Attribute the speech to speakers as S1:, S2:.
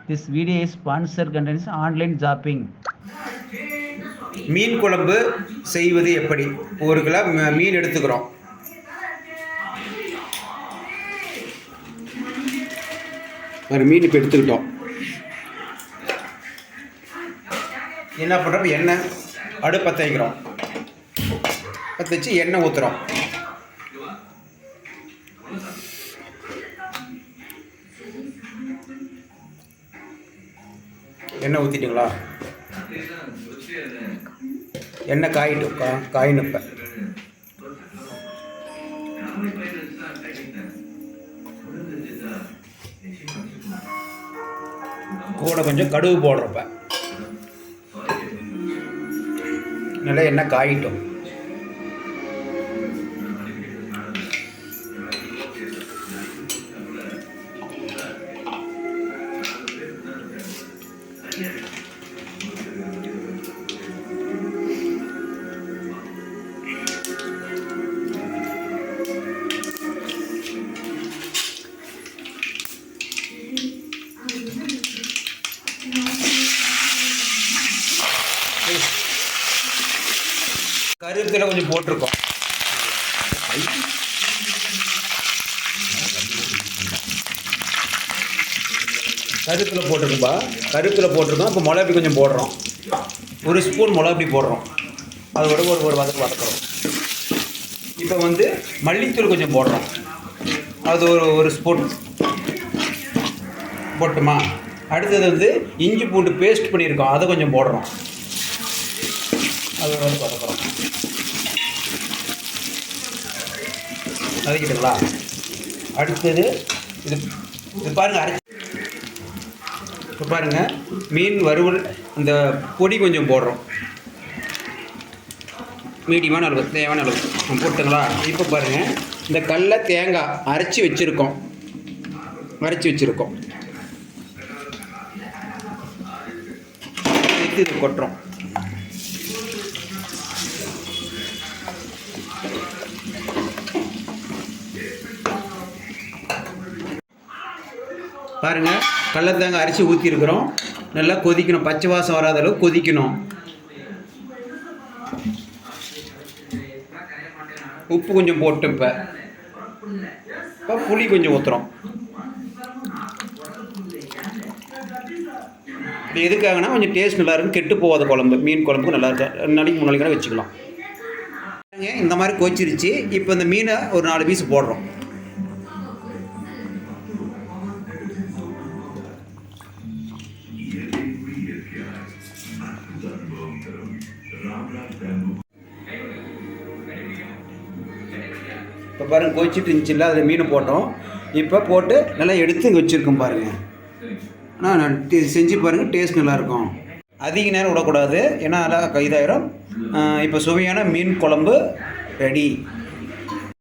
S1: This video is sponsored contains online shopping.
S2: மீன் குழம்பு செய்வது எப்படி? ஒரு கிலோ மீன் எடுத்துக்கிறோம். ஒரு மீன் இப்போ எடுத்துக்கிட்டோம். என்ன பண்ணுறோம்? எண்ணெய் அடுப்பு பற்ற வைக்கிறோம். பற்ற வச்சு எண்ணெய் ஊற்றுறோம். எண்ணெய் ஊற்றிட்டுங்களா? எண்ணெய் காயிட்டும் காயின்னு இப்போ கூட கொஞ்சம் கடுகு போடுறப்ப நல்லா எண்ணெய் காயிட்டும். கருவேப்பிலை கொஞ்சம் போட்டிருக்கோம். கருவேப்பிலை போட்டிருக்கும்பா, கருவேப்பிலை போட்டிருக்கோம். இப்போ மிளகாப்பொடி கொஞ்சம் போடுறோம். ஒரு ஸ்பூன் மிளகாப்பொடி போடுறோம். அதோட ஒரு வதக்குறோம். இப்போ மல்லித்தூள் கொஞ்சம் போடுறோம். அது ஒரு ஸ்பூன் போட்டுமா. அடுத்தது இஞ்சி பூண்டு பேஸ்ட் பண்ணியிருக்கோம், அதை கொஞ்சம் போடுறோம். அது வதக்குறோம். வதக்கிட்டுங்களா? அடுத்தது இது பாருங்கள், அரைச்சி இப்போ பாருங்கள், மீன் வறுவல் அந்த பொடி கொஞ்சம் போடுறோம். மீடியமான அளவு, தேவையான அளவு போட்டுங்களா? இப்போ பாருங்கள், இந்த கடலை தேங்காய் அரைச்சி வச்சுருக்கோம். இது கொட்டுறோம். பாருங்கள், கடலத்தேங்காய் அரைச்சி ஊற்றிருக்கிறோம். நல்லா கொதிக்கணும், பச்சை வாசம் வராத அளவு கொதிக்கணும். உப்பு கொஞ்சம் போட்டு இப்போ புளி கொஞ்சம் ஊற்றுறோம். இது எதுக்காகனா கொஞ்சம் டேஸ்ட் நல்லாயிருக்கும், கெட்டு போகாத குழம்பு. மீன் குழம்புக்கு நல்லாயிருக்கும். 2 நாளைக்கு 3 நாளைக்கு வச்சுக்கலாம். இந்த மாதிரி கொச்சிருச்சு. இப்போ இந்த மீனை ஒரு 4 பீஸ் போடுறோம். இப்போ பாருங்கள், கொச்சிட்டு இருந்துச்சுல்ல, அதில் மீனை போட்டோம். இப்போ போட்டு நல்லா எடுத்து இங்கே வச்சுருக்கோம் பாருங்கள். ஆனால் செஞ்சு பாருங்கள், டேஸ்ட் நல்லாயிருக்கும். அதிக நேரம் விடக்கூடாது, ஏன்னா நல்லா இதாயிரும். இப்போ சுவையான மீன் குழம்பு ரெடி.